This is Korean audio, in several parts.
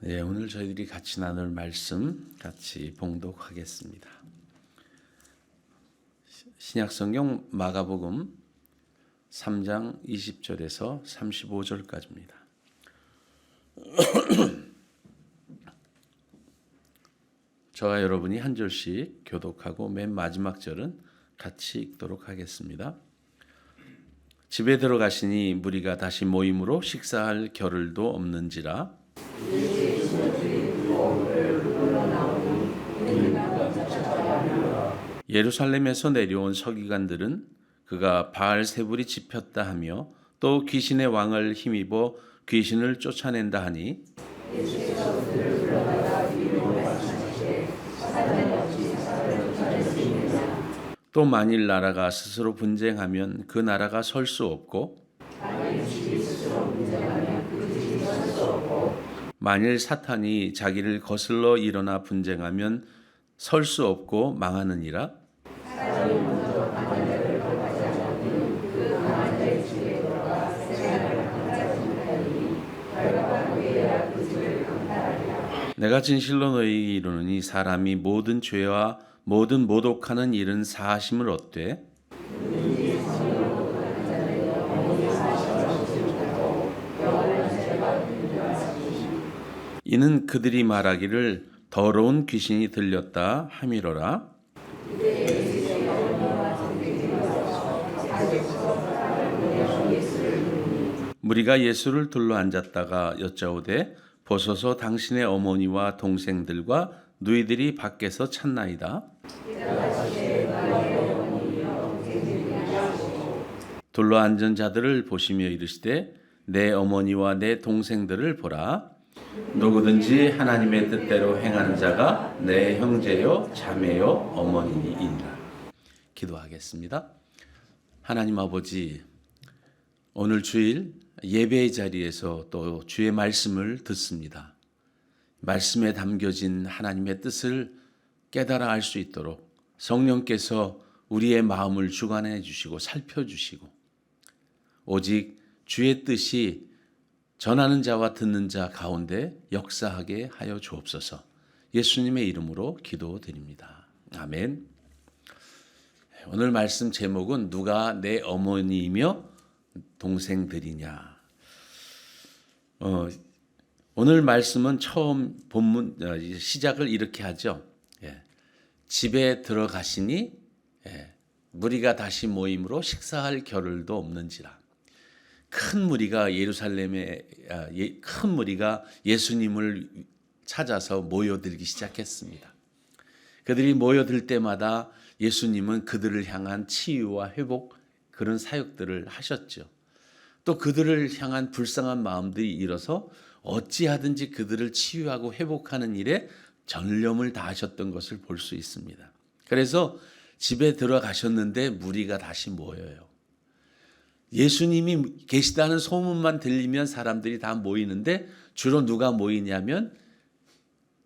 네, 오늘 저희들이 같이 나눌 말씀 같이 봉독하겠습니다. 신약성경 마가복음 3장 20절에서 35절까지입니다. 저와 여러분이 한 절씩 교독하고 맨 마지막 절은 같이 읽도록 하겠습니다. 집에 들어가시니 무리가 다시 모임으로 식사할 겨를도 없는지라. 예루살렘에서 내려온 서기관들은 그가 바알세불이 집혔다 하며 또 귀신의 왕을 힘입어 귀신을 쫓아낸다 하니 또 만일 나라가 스스로 분쟁하면 그 나라가 설 수 없고 만일 사탄이 자기를 거슬러 일어나 분쟁하면 설 수 없고 망하느니라. 내가 진실로 너희에게 이르노니 사람이 모든 죄와 모든 모독하는 일은 사하심을 얻되 이는 그들이 말하기를 더러운 귀신이 들렸다 함이로라. 무리가 예수를 둘러앉았다가 여짜오되 보소서 당신의 어머니와 동생들과 누이들이 밖에서 찾나이다. 둘러앉은 자들을 보시며 이르시되 내 어머니와 내 동생들을 보라. 누구든지 하나님의 뜻대로 행하는 자가 내 형제요 자매요 어머니이니라. 기도하겠습니다. 하나님 아버지, 오늘 주일 예배의 자리에서 또 주의 말씀을 듣습니다. 말씀에 담겨진 하나님의 뜻을 깨달아 알 수 있도록 성령께서 우리의 마음을 주관해 주시고 살펴주시고 오직 주의 뜻이 전하는 자와 듣는 자 가운데 역사하게 하여 주옵소서. 예수님의 이름으로 기도드립니다. 아멘. 오늘 말씀 제목은 누가 내 어머니이며 동생들이냐. 오늘 말씀은 처음 본문 시작을 이렇게 하죠. 집에 들어가시니 무리가 다시 모임으로 식사할 겨를도 없는지라. 큰 무리가 큰 무리가 예수님을 찾아서 모여들기 시작했습니다. 그들이 모여들 때마다 예수님은 그들을 향한 치유와 회복 그런 사역들을 하셨죠. 또 그들을 향한 불쌍한 마음들이 일어서 어찌하든지 그들을 치유하고 회복하는 일에 전념을 다하셨던 것을 볼 수 있습니다. 그래서 집에 들어가셨는데 무리가 다시 모여요. 예수님이 계시다는 소문만 들리면 사람들이 다 모이는데 주로 누가 모이냐면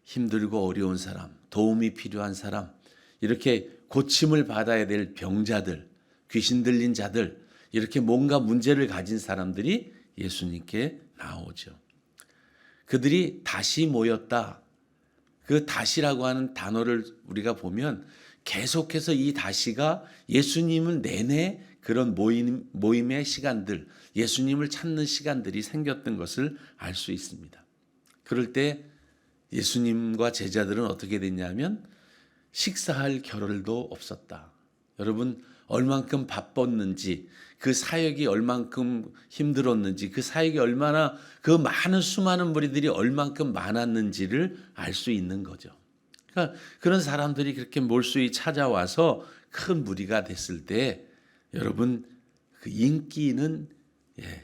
힘들고 어려운 사람, 도움이 필요한 사람, 이렇게 고침을 받아야 될 병자들, 귀신 들린 자들, 이렇게 뭔가 문제를 가진 사람들이 예수님께 나오죠. 그들이 다시 모였다. 그 다시라고 하는 단어를 우리가 보면 계속해서 이 다시가 예수님을 내내 그런 모임의 시간들, 예수님을 찾는 시간들이 생겼던 것을 알 수 있습니다. 그럴 때 예수님과 제자들은 어떻게 됐냐면 식사할 겨를도 없었다. 여러분, 얼만큼 바빴는지, 그 사역이 얼만큼 힘들었는지, 그 사역이 얼마나 그 많은 수많은 무리들이 얼만큼 많았는지를 알 수 있는 거죠. 그러니까 그런 사람들이 그렇게 몰수히 찾아와서 큰 무리가 됐을 때 여러분, 그 인기는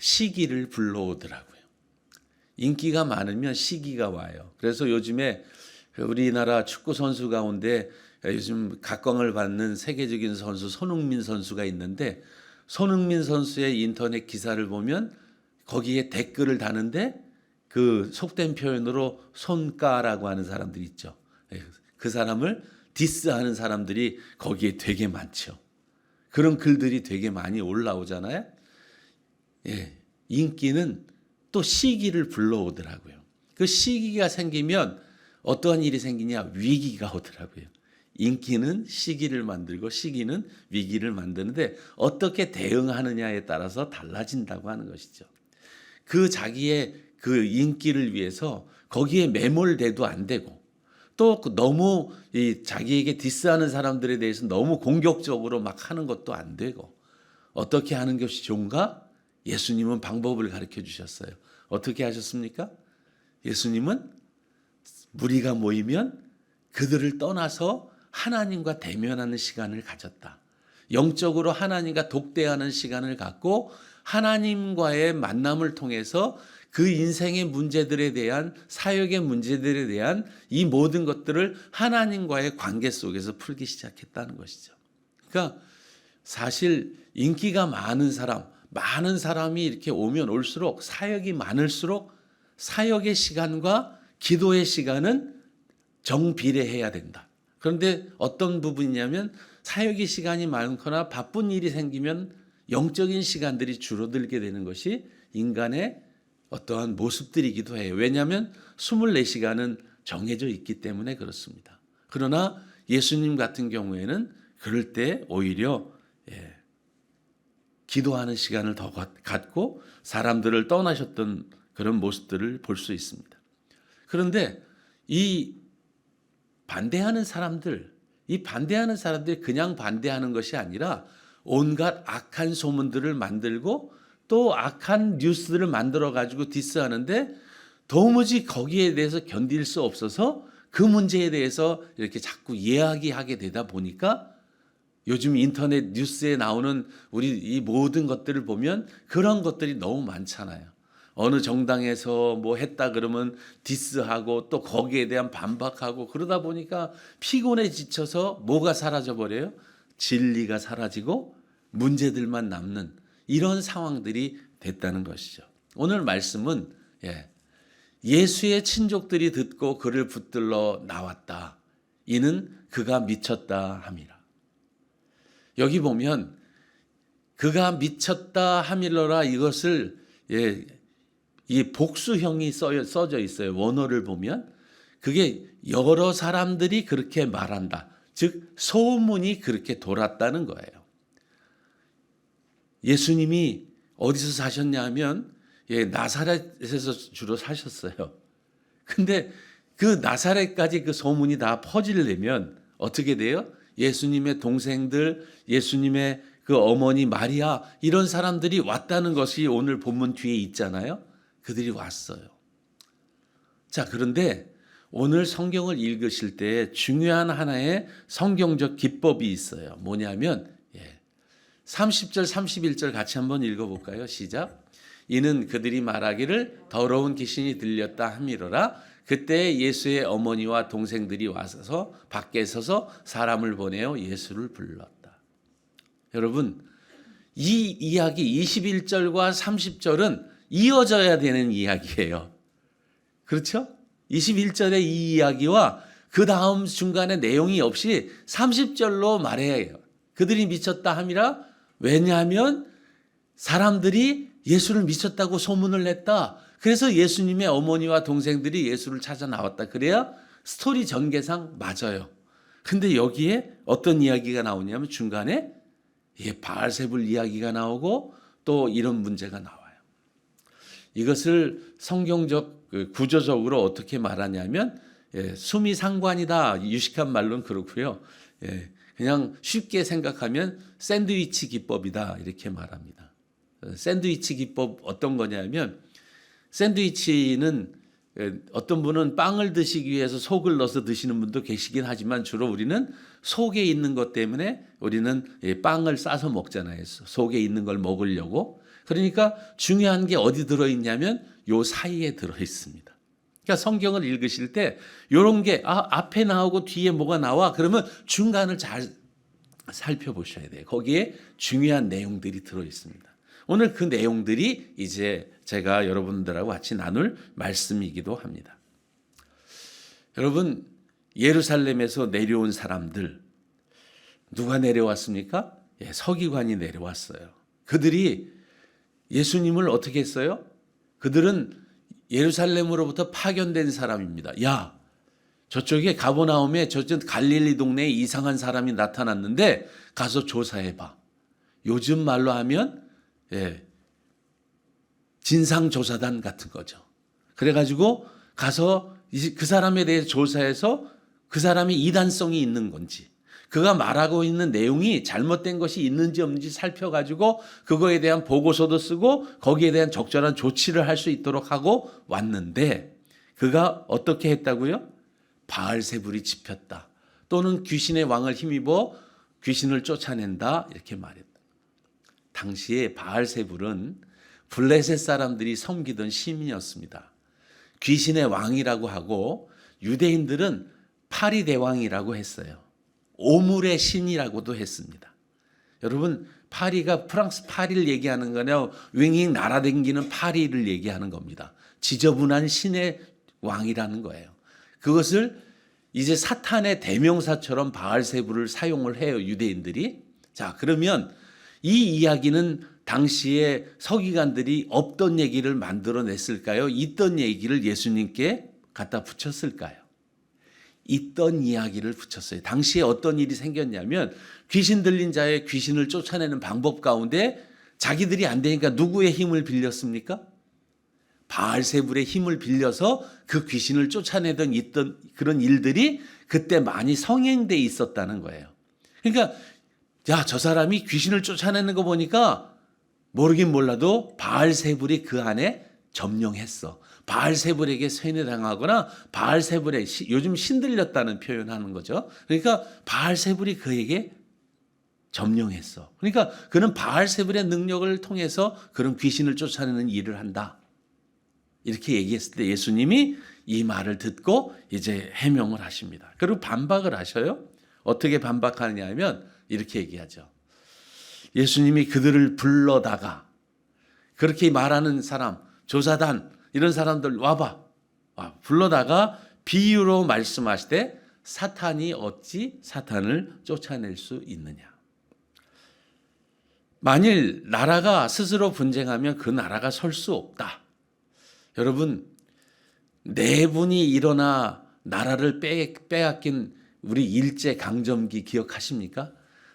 시기를 불러오더라고요. 인기가 많으면 시기가 와요. 그래서 요즘에 우리나라 축구 선수 가운데 요즘 각광을 받는 세계적인 선수 손흥민 선수가 있는데 손흥민 선수의 인터넷 기사를 보면 거기에 댓글을 다는데 그 속된 표현으로 손가라고 하는 사람들이 있죠. 그 사람을 디스하는 사람들이 거기에 되게 많죠. 그런 글들이 되게 많이 올라오잖아요. 인기는 또 시기를 불러오더라고요. 그 시기가 생기면 어떠한 일이 생기냐? 위기가 오더라고요. 인기는 시기를 만들고 시기는 위기를 만드는데 어떻게 대응하느냐에 따라서 달라진다고 하는 것이죠. 그 자기의 그 인기를 위해서 거기에 매몰돼도 안 되고 또 너무 이 자기에게 디스하는 사람들에 대해서 너무 공격적으로 막 하는 것도 안 되고 어떻게 하는 것이 좋은가? 예수님은 방법을 가르쳐 주셨어요. 어떻게 하셨습니까? 예수님은 무리가 모이면 그들을 떠나서 하나님과 대면하는 시간을 가졌다. 영적으로 하나님과 독대하는 시간을 갖고 하나님과의 만남을 통해서 그 인생의 문제들에 대한 사역의 문제들에 대한 이 모든 것들을 하나님과의 관계 속에서 풀기 시작했다는 것이죠. 그러니까 사실 인기가 많은 사람이 이렇게 오면 올수록 사역이 많을수록 사역의 시간과 기도의 시간은 정비례해야 된다. 그런데 어떤 부분이냐면 사역의 시간이 많거나 바쁜 일이 생기면 영적인 시간들이 줄어들게 되는 것이 인간의 어떠한 모습들이기도 해요. 왜냐하면 24시간은 정해져 있기 때문에 그렇습니다. 그러나 예수님 같은 경우에는 그럴 때 오히려 기도하는 시간을 더 갖고 사람들을 떠나셨던 그런 모습들을 볼 수 있습니다. 그런데 이 반대하는 사람들이 그냥 반대하는 것이 아니라 온갖 악한 소문들을 만들고 또 악한 뉴스들을 만들어 가지고 디스하는데 도무지 거기에 대해서 견딜 수 없어서 그 문제에 대해서 이렇게 자꾸 이야기하게 되다 보니까 요즘 인터넷 뉴스에 나오는 우리 이 모든 것들을 보면 그런 것들이 너무 많잖아요. 어느 정당에서 뭐 했다 그러면 디스하고 또 거기에 대한 반박하고 그러다 보니까 피곤에 지쳐서 뭐가 사라져 버려요? 진리가 사라지고 문제들만 남는 이런 상황들이 됐다는 것이죠. 오늘 말씀은 예수의 친족들이 듣고 그를 붙들러 나왔다. 이는 그가 미쳤다 함이라. 여기 보면 그가 미쳤다 함이러라 이것을 이 복수형이 써져 있어요. 원어를 보면 그게 여러 사람들이 그렇게 말한다. 즉 소문이 그렇게 돌았다는 거예요. 예수님이 어디서 사셨냐 하면 나사렛에서 주로 사셨어요. 근데 그 나사렛까지 그 소문이 다 퍼지려면 어떻게 돼요? 예수님의 동생들, 예수님의 그 어머니 마리아 이런 사람들이 왔다는 것이 오늘 본문 뒤에 있잖아요. 그들이 왔어요. 자, 그런데 오늘 성경을 읽으실 때 중요한 하나의 성경적 기법이 있어요. 뭐냐면 30절 31절 같이 한번 읽어볼까요? 시작. 이는 그들이 말하기를 더러운 귀신이 들렸다 함이로라. 그때 예수의 어머니와 동생들이 와서 밖에 서서 사람을 보내어 예수를 불렀다. 여러분, 이 이야기 21절과 30절은 이어져야 되는 이야기예요. 그렇죠? 21절의 이 이야기와 그 다음 중간에 내용이 없이 30절로 말해야 해요. 그들이 미쳤다 함이라. 왜냐하면 사람들이 예수를 미쳤다고 소문을 냈다. 그래서 예수님의 어머니와 동생들이 예수를 찾아 나왔다. 그래야 스토리 전개상 맞아요. 근데 여기에 어떤 이야기가 나오냐면 중간에 바알세불 이야기가 나오고 또 이런 문제가 나와요. 이것을 성경적 구조적으로 어떻게 말하냐면 수미상관이다. 유식한 말로는 그렇고요. 그냥 쉽게 생각하면 샌드위치 기법이다. 이렇게 말합니다. 샌드위치 기법 어떤 거냐면 샌드위치는 어떤 분은 빵을 드시기 위해서 속을 넣어서 드시는 분도 계시긴 하지만 주로 우리는 속에 있는 것 때문에 우리는 빵을 싸서 먹잖아요. 속에 있는 걸 먹으려고. 그러니까 중요한 게 어디 들어있냐면 요 사이에 들어있습니다. 그러니까 성경을 읽으실 때 이런 게 앞에 나오고 뒤에 뭐가 나와 그러면 중간을 잘 살펴보셔야 돼요. 거기에 중요한 내용들이 들어있습니다. 오늘 그 내용들이 이제 제가 여러분들하고 같이 나눌 말씀이기도 합니다. 여러분, 예루살렘에서 내려온 사람들 누가 내려왔습니까? 서기관이 내려왔어요. 그들이 예수님을 어떻게 했어요? 그들은 예루살렘으로부터 파견된 사람입니다. 야, 저쪽에 가버나움에 저쪽 갈릴리 동네에 이상한 사람이 나타났는데 가서 조사해봐. 요즘 말로 하면 진상조사단 같은 거죠. 그래가지고 가서 그 사람에 대해 조사해서 그 사람이 이단성이 있는 건지, 그가 말하고 있는 내용이 잘못된 것이 있는지 없는지 살펴가지고 그거에 대한 보고서도 쓰고 거기에 대한 적절한 조치를 할 수 있도록 하고 왔는데, 그가 어떻게 했다고요? 바알세불이 집혔다, 또는 귀신의 왕을 힘입어 귀신을 쫓아낸다, 이렇게 말했다. 당시에 바알세불은 블레셋 사람들이 섬기던 신이었습니다. 귀신의 왕이라고 하고 유대인들은 파리대왕이라고 했어요. 오물의 신이라고도 했습니다. 여러분, 파리가 프랑스 파리를 얘기하는 거냐, 윙윙 날아다니는 파리를 얘기하는 겁니다. 지저분한 신의 왕이라는 거예요. 그것을 이제 사탄의 대명사처럼 바알세불을 사용을 해요, 유대인들이. 자, 그러면 이 이야기는 당시에 서기관들이 없던 얘기를 만들어냈을까요? 있던 얘기를 예수님께 갖다 붙였을까요? 있던 이야기를 붙였어요. 당시에 어떤 일이 생겼냐면, 귀신 들린 자의 귀신을 쫓아내는 방법 가운데 자기들이 안 되니까 누구의 힘을 빌렸습니까? 바알세불의 힘을 빌려서 그 귀신을 쫓아내던 있던 그런 일들이 그때 많이 성행돼 있었다는 거예요. 그러니까 야, 저 사람이 귀신을 쫓아내는 거 보니까 모르긴 몰라도 바알세불이 그 안에 점령했어. 바알세불에게 세뇌당하거나 바알세불에 요즘 신들렸다는 표현하는 거죠. 그러니까 바알세불이 그에게 점령했어. 그러니까 그는 바알세불의 능력을 통해서 그런 귀신을 쫓아내는 일을 한다, 이렇게 얘기했을 때 예수님이 이 말을 듣고 이제 해명을 하십니다. 그리고 반박을 하셔요. 어떻게 반박하느냐 하면 이렇게 얘기하죠. 예수님이 그들을 불러다가, 그렇게 말하는 사람, 조사단 이런 사람들 와봐, 불러다가 비유로 말씀하시되 사탄이 어찌 사탄을 쫓아낼 수 있느냐. 만일 나라가 스스로 분쟁하면 그 나라가 설 수 없다. 여러분, 내분이 일어나 나라를 빼앗긴 우리 일제 강점기 기억하십니까?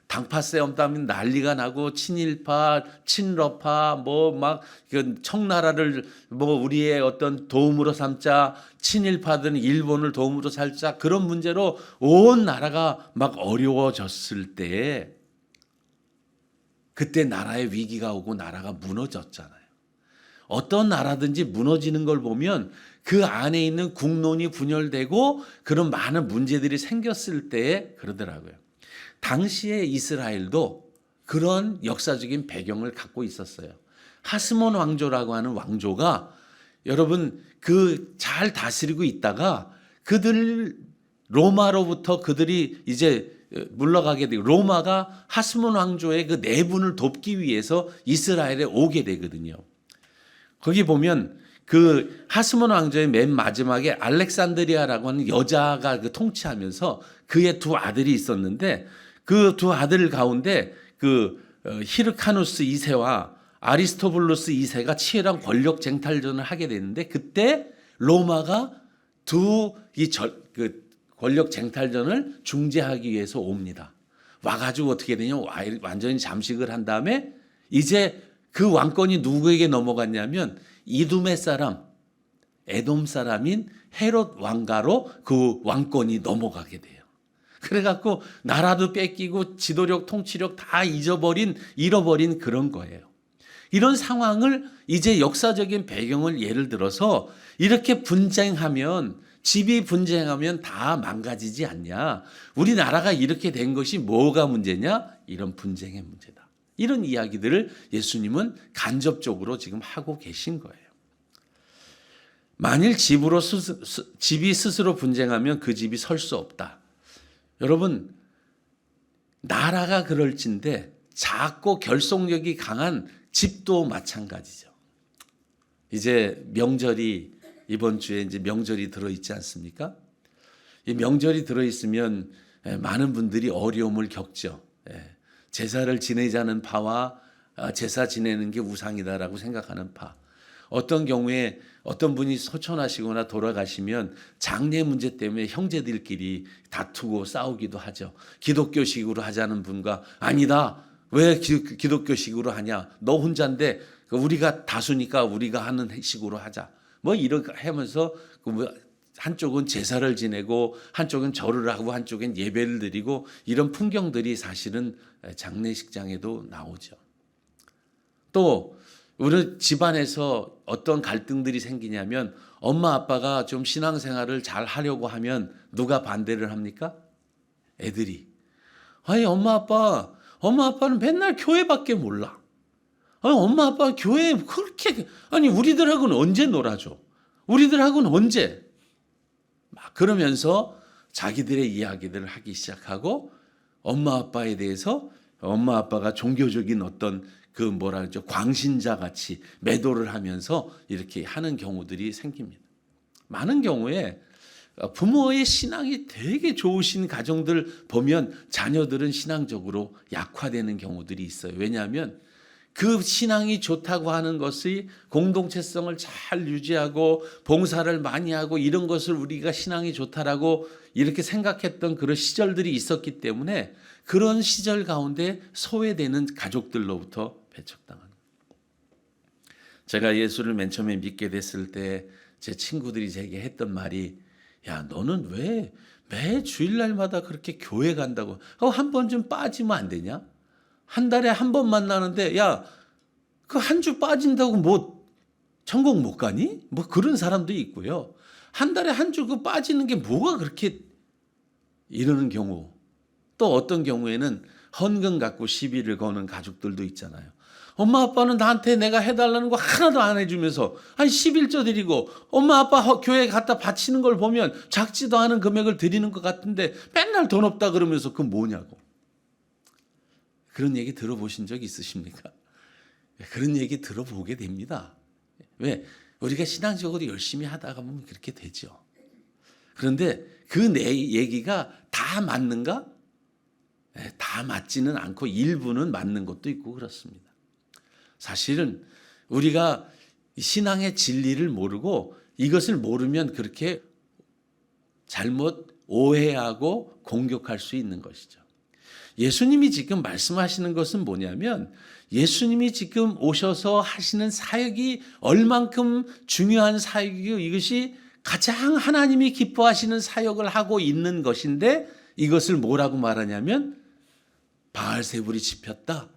당파 싸움 따면 난리가 나고 친일파, 친러파, 청나라를 우리의 어떤 도움으로 삼자, 친일파들은 일본을 도움으로 삼자, 그런 문제로 온 나라가 막 어려워졌을 때, 그때 나라의 위기가 오고 나라가 무너졌잖아요. 어떤 나라든지 무너지는 걸 보면 그 안에 있는 국론이 분열되고 그런 많은 문제들이 생겼을 때에 그러더라고요. 당시에 이스라엘도 그런 역사적인 배경을 갖고 있었어요. 하스몬 왕조라고 하는 왕조가, 여러분, 그 잘 다스리고 있다가 그들 로마로부터 그들이 이제 물러가게 되고, 로마가 하스몬 왕조의 그 내분을 돕기 위해서 이스라엘에 오게 되거든요. 거기 보면 그 하스몬 왕조의 맨 마지막에 알렉산드리아라고 하는 여자가 그 통치하면서 그의 두 아들이 있었는데, 그 두 아들 가운데 그 히르카누스 2세와 아리스토블루스 2세가 치열한 권력 쟁탈전을 하게 되는데, 그때 로마가 그 권력 쟁탈전을 중재하기 위해서 옵니다. 와가지고 어떻게 되냐, 완전히 잠식을 한 다음에 이제 그 왕권이 누구에게 넘어갔냐면 이두메 사람, 에돔 사람인 헤롯 왕가로 그 왕권이 넘어가게 돼요. 그래갖고 나라도 뺏기고 지도력, 통치력 다 잃어버린 그런 거예요. 이런 상황을 이제 역사적인 배경을 예를 들어서 이렇게 집이 분쟁하면 다 망가지지 않냐. 우리나라가 이렇게 된 것이 뭐가 문제냐? 이런 분쟁의 문제다. 이런 이야기들을 예수님은 간접적으로 지금 하고 계신 거예요. 만일 집이 스스로 분쟁하면 그 집이 설 수 없다. 여러분, 나라가 그럴진데 작고 결속력이 강한 집도 마찬가지죠. 이제 이번 주에 이제 명절이 들어있지 않습니까? 이 명절이 들어있으면 많은 분들이 어려움을 겪죠. 제사를 지내자는 파와 제사 지내는 게 우상이다라고 생각하는 파. 어떤 경우에 어떤 분이 소천하시거나 돌아가시면 장례 문제 때문에 형제들끼리 다투고 싸우기도 하죠. 기독교식으로 하자는 분과 아니다. 왜 기독교식으로 하냐? 너 혼자인데 우리가 다수니까 우리가 하는 식으로 하자. 뭐 이렇게 하면서 한쪽은 제사를 지내고 한쪽은 절을 하고 한쪽은 예배를 드리고 이런 풍경들이 사실은 장례식장에도 나오죠. 또 우리 집안에서 어떤 갈등들이 생기냐면 엄마 아빠가 좀 신앙생활을 잘 하려고 하면 누가 반대를 합니까? 애들이. 아니 엄마 아빠는 맨날 교회밖에 몰라. 아니 엄마 아빠 교회 그렇게 아니 우리들하고는 언제 놀아줘? 우리들하고는 언제? 막 그러면서 자기들의 이야기들을 하기 시작하고 엄마 아빠에 대해서 엄마 아빠가 종교적인 어떤 그 뭐라 그러죠? 광신자 같이 매도를 하면서 이렇게 하는 경우들이 생깁니다. 많은 경우에 부모의 신앙이 되게 좋으신 가정들 보면 자녀들은 신앙적으로 약화되는 경우들이 있어요. 왜냐하면 그 신앙이 좋다고 하는 것이 공동체성을 잘 유지하고 봉사를 많이 하고 이런 것을 우리가 신앙이 좋다라고 이렇게 생각했던 그런 시절들이 있었기 때문에 그런 시절 가운데 소외되는 가족들로부터 배척당하는 거예요. 제가 예수를 맨 처음에 믿게 됐을 때 제 친구들이 제게 했던 말이 야 너는 왜 매 주일날마다 그렇게 교회 간다고 한 번 좀 빠지면 안 되냐? 한 달에 한 번 만나는데 야 그 한 주 빠진다고 뭐 천국 못 가니? 뭐 그런 사람도 있고요. 한 달에 한 주 그 빠지는 게 뭐가 그렇게 이러는 경우 또 어떤 경우에는 헌금 갖고 시비를 거는 가족들도 있잖아요. 엄마 아빠는 나한테 내가 해달라는 거 하나도 안 해주면서 한 11조 드리고 엄마 아빠 교회에 갖다 바치는 걸 보면 작지도 않은 금액을 드리는 것 같은데 맨날 돈 없다 그러면서 그건 뭐냐고. 그런 얘기 들어보신 적 있으십니까? 그런 얘기 들어보게 됩니다. 왜? 우리가 신앙적으로 열심히 하다가 보면 그렇게 되죠. 그런데 그 내 얘기가 다 맞는가? 다 맞지는 않고 일부는 맞는 것도 있고 그렇습니다. 사실은 우리가 신앙의 진리를 모르고 이것을 모르면 그렇게 잘못 오해하고 공격할 수 있는 것이죠. 예수님이 지금 말씀하시는 것은 뭐냐면 예수님이 지금 오셔서 하시는 사역이 얼만큼 중요한 사역이고 이것이 가장 하나님이 기뻐하시는 사역을 하고 있는 것인데 이것을 뭐라고 말하냐면 바알세불이 집혔다.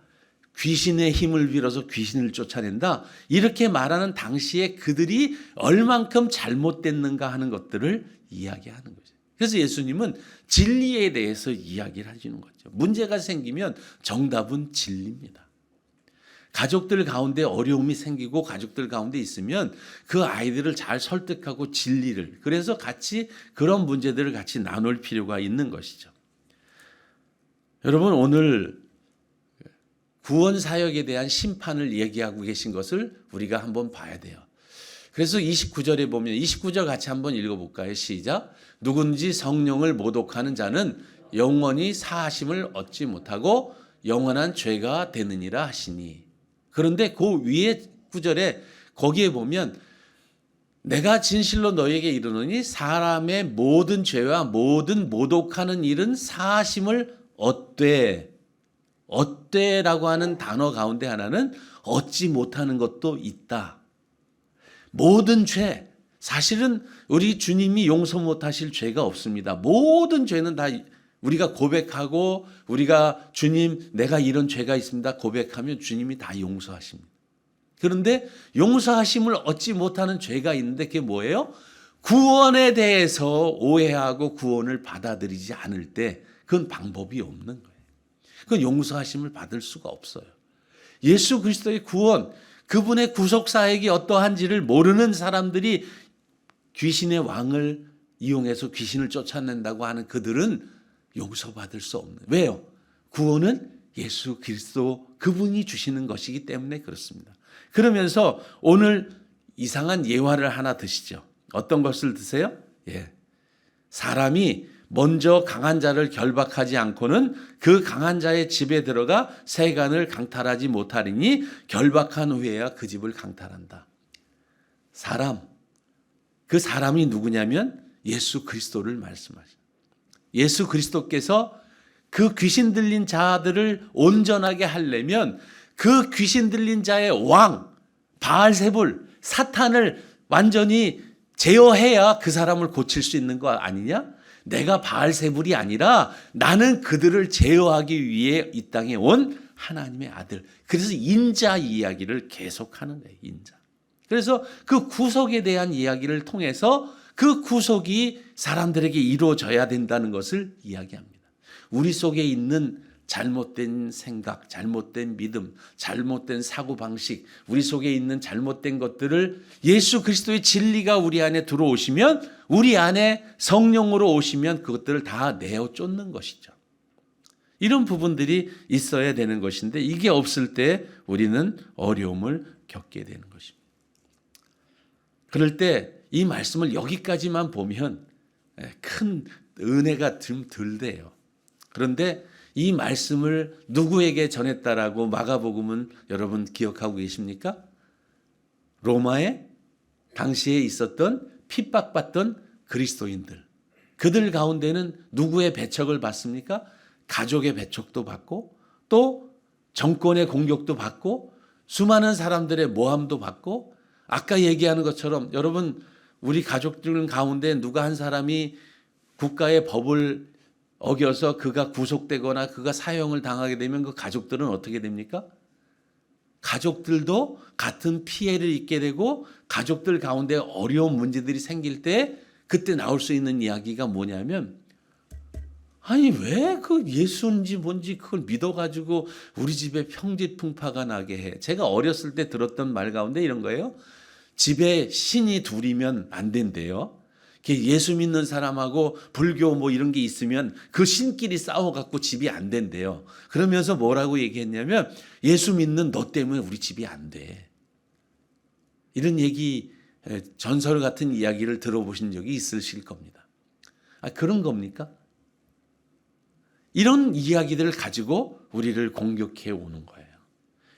귀신의 힘을 빌어서 귀신을 쫓아낸다. 이렇게 말하는 당시에 그들이 얼만큼 잘못됐는가 하는 것들을 이야기하는 거죠. 그래서 예수님은 진리에 대해서 이야기를 하시는 거죠. 문제가 생기면 정답은 진리입니다. 가족들 가운데 어려움이 생기고 가족들 가운데 있으면 그 아이들을 잘 설득하고 진리를 그래서 같이 그런 문제들을 같이 나눌 필요가 있는 것이죠. 여러분 오늘 구원 사역에 대한 심판을 얘기하고 계신 것을 우리가 한번 봐야 돼요. 그래서 29절에 보면 29절 같이 한번 읽어볼까요? 시작. 누군지 성령을 모독하는 자는 영원히 사하심을 얻지 못하고 영원한 죄가 되느니라 하시니. 그런데 그 위에 구절에 거기에 보면 내가 진실로 너에게 이르노니 사람의 모든 죄와 모든 모독하는 일은 사하심을 얻되라고 하는 단어 가운데 하나는 얻지 못하는 것도 있다. 모든 죄, 사실은 우리 주님이 용서 못하실 죄가 없습니다. 모든 죄는 다 우리가 고백하고 우리가 주님 내가 이런 죄가 있습니다 고백하면 주님이 다 용서하십니다. 그런데 용서하심을 얻지 못하는 죄가 있는데 그게 뭐예요? 구원에 대해서 오해하고 구원을 받아들이지 않을 때 그건 방법이 없는 거예요. 그건 용서하심을 받을 수가 없어요. 예수 그리스도의 구원, 그분의 구속 사역이 어떠한지를 모르는 사람들이 귀신의 왕을 이용해서 귀신을 쫓아낸다고 하는 그들은 용서받을 수 없는. 왜요? 구원은 예수 그리스도 그분이 주시는 것이기 때문에 그렇습니다. 그러면서 오늘 이상한 예화를 하나 드시죠. 어떤 것을 드세요? 사람이 먼저 강한 자를 결박하지 않고는 그 강한 자의 집에 들어가 세간을 강탈하지 못하리니 결박한 후에야 그 집을 강탈한다. 사람, 그 사람이 누구냐면 예수 그리스도를 말씀하십니다. 예수 그리스도께서 그 귀신 들린 자들을 온전하게 하려면 그 귀신 들린 자의 왕 바알세불 사탄을 완전히 제어해야 그 사람을 고칠 수 있는 거 아니냐? 내가 바알세불이 아니라 나는 그들을 제어하기 위해 이 땅에 온 하나님의 아들. 그래서 인자 이야기를 계속하는 거예요. 인자. 그래서 그 구속에 대한 이야기를 통해서 그 구속이 사람들에게 이루어져야 된다는 것을 이야기합니다. 우리 속에 있는 잘못된 생각, 잘못된 믿음, 잘못된 사고방식, 우리 속에 있는 잘못된 것들을 예수 그리스도의 진리가 우리 안에 들어오시면, 우리 안에 성령으로 오시면 그것들을 다 내어 쫓는 것이죠. 이런 부분들이 있어야 되는 것인데 이게 없을 때 우리는 어려움을 겪게 되는 것입니다. 그럴 때 이 말씀을 여기까지만 보면 큰 은혜가 좀 덜 돼요. 그런데 이 말씀을 누구에게 전했다라고 마가복음은 여러분 기억하고 계십니까? 로마에 당시에 있었던 핍박받던 그리스도인들. 그들 가운데는 누구의 배척을 받습니까? 가족의 배척도 받고 또 정권의 공격도 받고 수많은 사람들의 모함도 받고 아까 얘기하는 것처럼 여러분 우리 가족들 가운데 누가 한 사람이 국가의 법을 어겨서 그가 구속되거나 그가 사형을 당하게 되면 그 가족들은 어떻게 됩니까? 가족들도 같은 피해를 입게 되고 가족들 가운데 어려운 문제들이 생길 때 그때 나올 수 있는 이야기가 뭐냐면 아니 왜 그 예수인지 뭔지 그걸 믿어가지고 우리 집에 평지풍파가 나게 해. 제가 어렸을 때 들었던 말 가운데 이런 거예요. 집에 신이 둘이면 안 된대요. 예수 믿는 사람하고 불교 뭐 이런 게 있으면 그 신끼리 싸워갖고 집이 안 된대요. 그러면서 뭐라고 얘기했냐면 예수 믿는 너 때문에 우리 집이 안 돼. 이런 얘기, 전설 같은 이야기를 들어보신 적이 있으실 겁니다. 그런 겁니까? 이런 이야기들을 가지고 우리를 공격해 오는 거예요.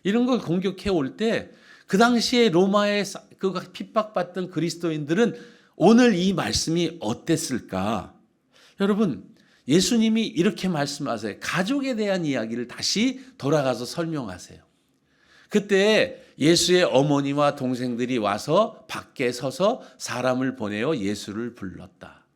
이런 걸 공격해 올 때 그 당시에 로마에 그 핍박받던 그리스도인들은 오늘 이 말씀이 어땠을까? 여러분, 예수님이 이렇게 말씀하세요. 가족에 대한 이야기를 다시 돌아가서 설명하세요. 그때 예수의 어머니와 동생들이 와서 밖에 서서 사람을 보내어 예수를 불렀다.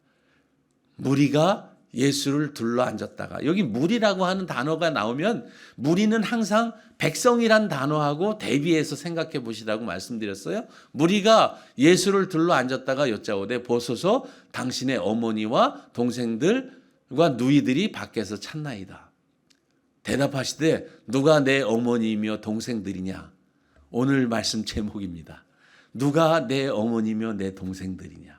무리가 예수를 둘러 앉았다가, 여기 무리라고 하는 단어가 나오면 무리는 항상 백성이란 단어하고 대비해서 생각해 보시라고 말씀드렸어요. 무리가 예수를 둘러 앉았다가 여짜오되 보소서 당신의 어머니와 동생들과 누이들이 밖에서 찾나이다. 대답하시되 누가 내 어머니이며 동생들이냐? 오늘 말씀 제목입니다. 누가 내 어머니며 내 동생들이냐?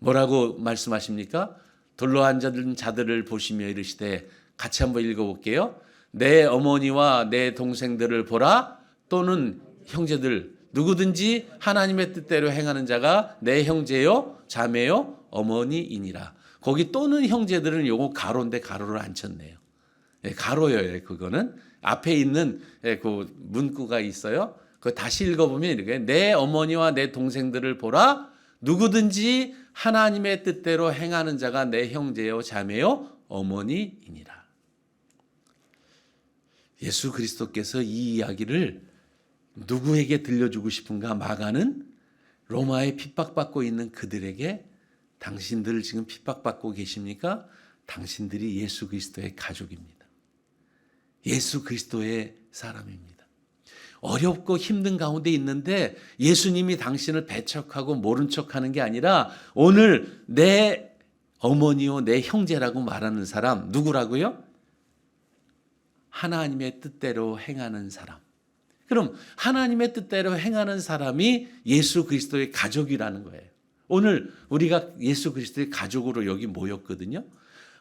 뭐라고 말씀하십니까? 둘러앉은 자들을 보시며 이르시되, 같이 한번 읽어볼게요. 내 어머니와 내 동생들을 보라. 또는 형제들, 누구든지 하나님의 뜻대로 행하는 자가 내 형제요 자매요 어머니이니라. 거기 또는 형제들은 요거 가로인데 가로를 안 쳤네요. 가로예요. 그거는 앞에 있는 그 문구가 있어요. 그거 다시 읽어보면 이렇게, 내 어머니와 내 동생들을 보라. 누구든지 하나님의 뜻대로 행하는 자가 내 형제요 자매요 어머니이니라. 예수 그리스도께서 이 이야기를 누구에게 들려주고 싶은가? 마가는 로마에 핍박받고 있는 그들에게, 당신들 지금 핍박받고 계십니까? 당신들이 예수 그리스도의 가족입니다. 예수 그리스도의 사람입니다. 어렵고 힘든 가운데 있는데 예수님이 당신을 배척하고 모른 척하는 게 아니라 오늘 내 어머니요 내 형제라고 말하는 사람 누구라고요? 하나님의 뜻대로 행하는 사람. 그럼 하나님의 뜻대로 행하는 사람이 예수 그리스도의 가족이라는 거예요. 오늘 우리가 예수 그리스도의 가족으로 여기 모였거든요.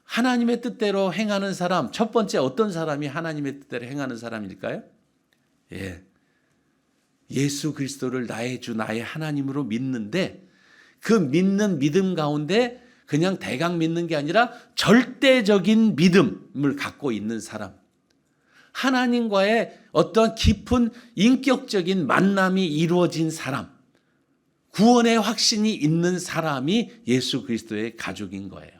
하나님의 뜻대로 행하는 사람, 첫 번째 어떤 사람이 하나님의 뜻대로 행하는 사람일까요? 예수 그리스도를 나의 주 나의 하나님으로 믿는데 그 믿는 믿음 가운데 그냥 대강 믿는 게 아니라 절대적인 믿음을 갖고 있는 사람. 하나님과의 어떤 깊은 인격적인 만남이 이루어진 사람, 구원의 확신이 있는 사람이 예수 그리스도의 가족인 거예요.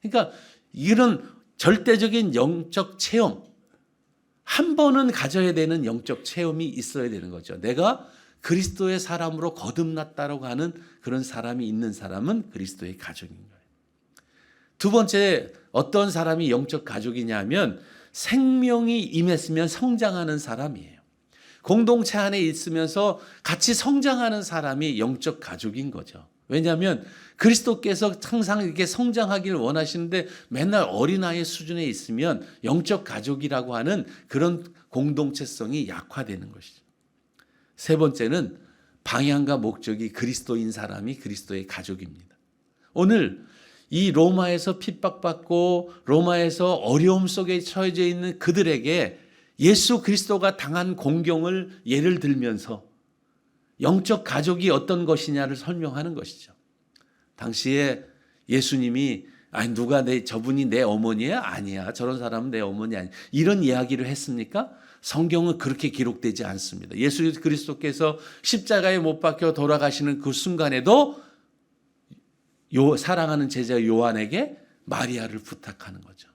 그러니까 이런 절대적인 영적 체험, 한 번은 가져야 되는 영적 체험이 있어야 되는 거죠. 내가 그리스도의 사람으로 거듭났다라고 하는 그런 사람이 있는 사람은 그리스도의 가족인 거예요. 두 번째, 어떤 사람이 영적 가족이냐면 생명이 임했으면 성장하는 사람이에요. 공동체 안에 있으면서 같이 성장하는 사람이 영적 가족인 거죠. 왜냐하면 그리스도께서 항상 이렇게 성장하기를 원하시는데 맨날 어린아이 수준에 있으면 영적 가족이라고 하는 그런 공동체성이 약화되는 것이죠. 세 번째는 방향과 목적이 그리스도인 사람이 그리스도의 가족입니다. 오늘 이 로마에서 핍박받고 로마에서 어려움 속에 처해져 있는 그들에게 예수 그리스도가 당한 공경을 예를 들면서 영적 가족이 어떤 것이냐를 설명하는 것이죠. 당시에 예수님이 누가 저분이 내 어머니야? 아니야. 저런 사람은 내 어머니 아니야. 이런 이야기를 했습니까? 성경은 그렇게 기록되지 않습니다. 예수 그리스도께서 십자가에 못 박혀 돌아가시는 그 순간에도 사랑하는 제자 요한에게 마리아를 부탁하는 거죠.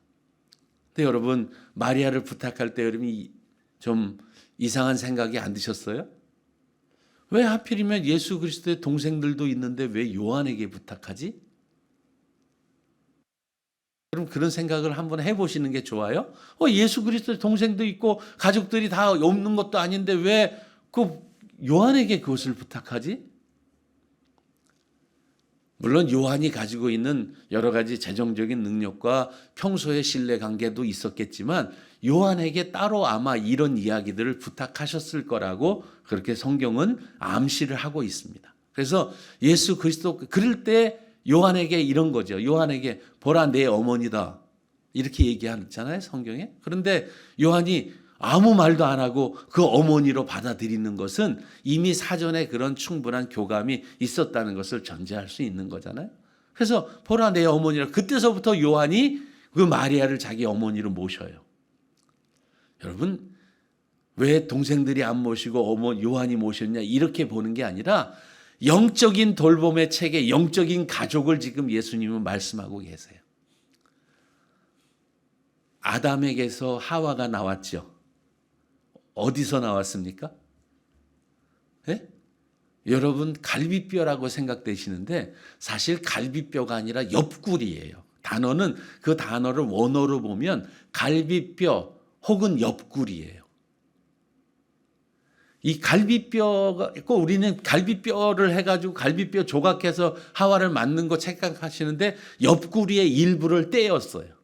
근데 여러분, 마리아를 부탁할 때 여러분이 좀 이상한 생각이 안 드셨어요? 왜 하필이면 예수 그리스도의 동생들도 있는데 왜 요한에게 부탁하지? 그럼 그런 생각을 한번 해보시는 게 좋아요. 예수 그리스도의 동생도 있고 가족들이 다 없는 것도 아닌데 왜 그 요한에게 그것을 부탁하지? 물론 요한이 가지고 있는 여러 가지 재정적인 능력과 평소의 신뢰관계도 있었겠지만 요한에게 따로 아마 이런 이야기들을 부탁하셨을 거라고 그렇게 성경은 암시를 하고 있습니다. 그래서 예수 그리스도 그럴 때 요한에게 이런 거죠. 요한에게 보라 내 어머니다 이렇게 얘기하잖아요, 성경에. 그런데 요한이 아무 말도 안 하고 그 어머니로 받아들이는 것은 이미 사전에 그런 충분한 교감이 있었다는 것을 전제할 수 있는 거잖아요. 그래서 보라 내 어머니라, 그때서부터 요한이 그 마리아를 자기 어머니로 모셔요. 여러분, 왜 동생들이 안 모시고 요한이 모셨냐 이렇게 보는 게 아니라 영적인 돌봄의 체계, 영적인 가족을 지금 예수님은 말씀하고 계세요. 아담에게서 하와가 나왔죠. 어디서 나왔습니까? 네? 여러분, 갈비뼈라고 생각되시는데 사실 갈비뼈가 아니라 옆구리예요. 그 단어를 원어로 보면 갈비뼈 혹은 옆구리예요. 이 갈비뼈가 있고 우리는 갈비뼈를 해가지고 갈비뼈 조각해서 하와를 만든 거 착각하시는데 옆구리의 일부를 떼었어요.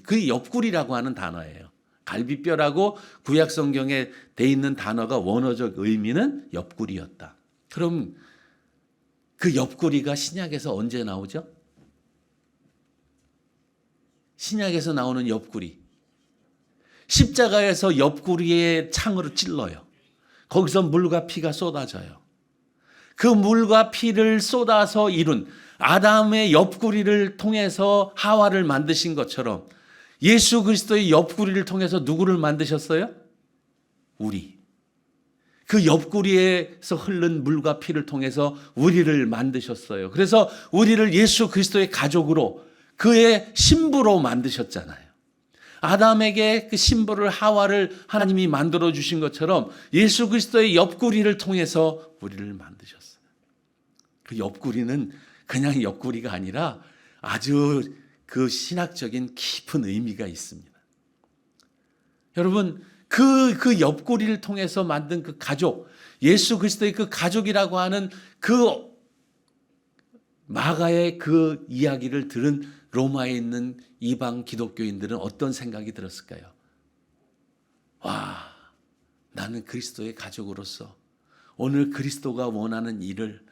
그 옆구리라고 하는 단어예요. 갈비뼈라고 구약 성경에 돼 있는 단어가 원어적 의미는 옆구리였다. 그럼 그 옆구리가 신약에서 언제 나오죠? 신약에서 나오는 옆구리. 십자가에서 옆구리에 창으로 찔러요. 거기서 물과 피가 쏟아져요. 그 물과 피를 쏟아서 이룬 아담의 옆구리를 통해서 하와를 만드신 것처럼 예수 그리스도의 옆구리를 통해서 누구를 만드셨어요? 우리. 그 옆구리에서 흐른 물과 피를 통해서 우리를 만드셨어요. 그래서 우리를 예수 그리스도의 가족으로 그의 신부로 만드셨잖아요. 아담에게 그 신부를 하와를 하나님이 만들어 주신 것처럼 예수 그리스도의 옆구리를 통해서 우리를 만드셨어요. 그 옆구리는 그냥 옆구리가 아니라 아주 그 신학적인 깊은 의미가 있습니다. 여러분, 그 옆구리를 통해서 만든 그 가족, 예수 그리스도의 그 가족이라고 하는 그 마가의 그 이야기를 들은 로마에 있는 이방 기독교인들은 어떤 생각이 들었을까요? 와, 나는 그리스도의 가족으로서 오늘 그리스도가 원하는 일을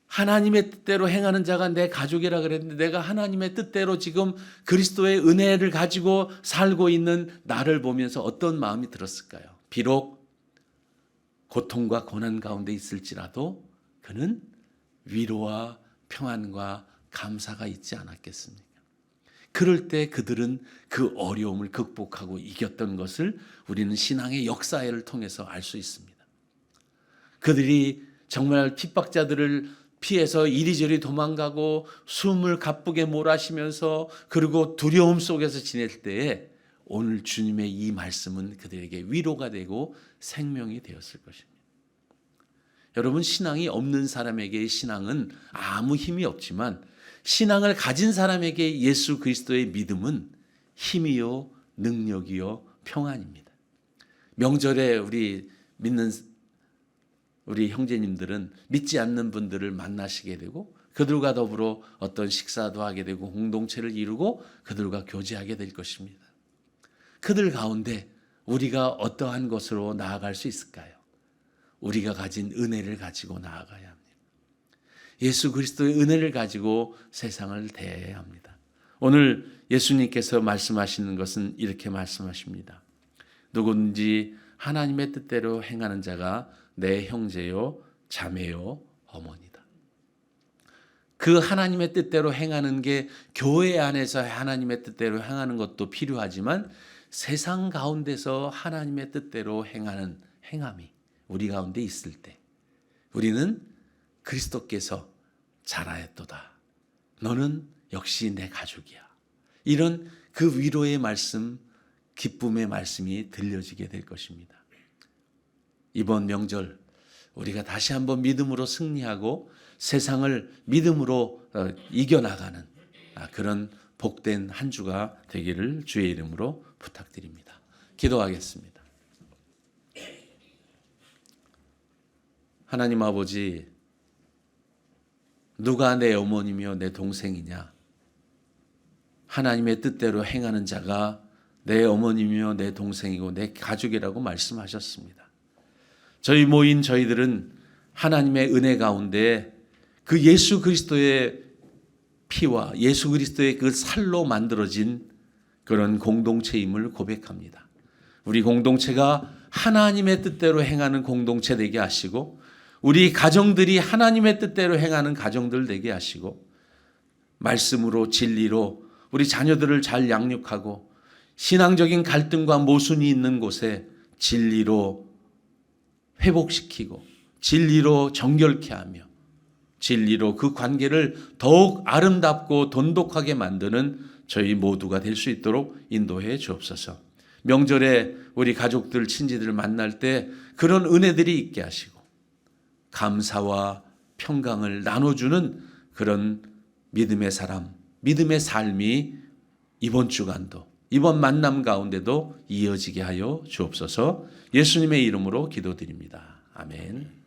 하나님의 뜻대로 행하는 자가 내 가족이라 그랬는데 내가 하나님의 뜻대로 지금 그리스도의 은혜를 가지고 살고 있는 나를 보면서 어떤 마음이 들었을까요? 비록 고통과 고난 가운데 있을지라도 그는 위로와 평안과 감사가 있지 않았겠습니까? 그럴 때 그들은 그 어려움을 극복하고 이겼던 것을 우리는 신앙의 역사를 통해서 알 수 있습니다. 그들이 정말 핍박자들을 피해서 이리저리 도망가고 숨을 가쁘게 몰아쉬면서 그리고 두려움 속에서 지낼 때에 오늘 주님의 이 말씀은 그들에게 위로가 되고 생명이 되었을 것입니다. 여러분, 신앙이 없는 사람에게 신앙은 아무 힘이 없지만 신앙을 가진 사람에게 예수 그리스도의 믿음은 힘이요 능력이요 평안입니다. 명절에 우리 믿는 우리 형제님들은 믿지 않는 분들을 만나시게 되고 그들과 더불어 어떤 식사도 하게 되고 공동체를 이루고 그들과 교제하게 될 것입니다. 그들 가운데 우리가 어떠한 것으로 나아갈 수 있을까요? 우리가 가진 은혜를 가지고 나아가야 합니다. 예수 그리스도의 은혜를 가지고 세상을 대해야 합니다. 오늘 예수님께서 말씀하시는 것은 이렇게 말씀하십니다. 누구든지 하나님의 뜻대로 행하는 자가 내 형제요 자매요 어머니다. 그 하나님의 뜻대로 행하는 게 교회 안에서 하나님의 뜻대로 행하는 것도 필요하지만 세상 가운데서 하나님의 뜻대로 행하는 행함이 우리 가운데 있을 때 우리는 그리스도께서 잘하였도다. 너는 역시 내 가족이야. 이런 그 위로의 말씀, 기쁨의 말씀이 들려지게 될 것입니다. 이번 명절 우리가 다시 한번 믿음으로 승리하고 세상을 믿음으로 이겨나가는 그런 복된 한 주가 되기를 주의 이름으로 부탁드립니다. 기도하겠습니다. 하나님 아버지, 누가 내 어머니며 내 동생이냐? 하나님의 뜻대로 행하는 자가 내 어머니며 내 동생이고 내 가족이라고 말씀하셨습니다. 저희 모인 저희들은 하나님의 은혜 가운데 그 예수 그리스도의 피와 예수 그리스도의 그 살로 만들어진 그런 공동체임을 고백합니다. 우리 공동체가 하나님의 뜻대로 행하는 공동체 되게 하시고 우리 가정들이 하나님의 뜻대로 행하는 가정들 되게 하시고 말씀으로 진리로 우리 자녀들을 잘 양육하고 신앙적인 갈등과 모순이 있는 곳에 진리로 회복시키고 진리로 정결케 하며 진리로 그 관계를 더욱 아름답고 돈독하게 만드는 저희 모두가 될 수 있도록 인도해 주옵소서. 명절에 우리 가족들, 친지들 만날 때 그런 은혜들이 있게 하시고 감사와 평강을 나눠주는 그런 믿음의 사람, 믿음의 삶이 이번 주간도 이번 만남 가운데도 이어지게 하여 주옵소서. 예수님의 이름으로 기도드립니다. 아멘.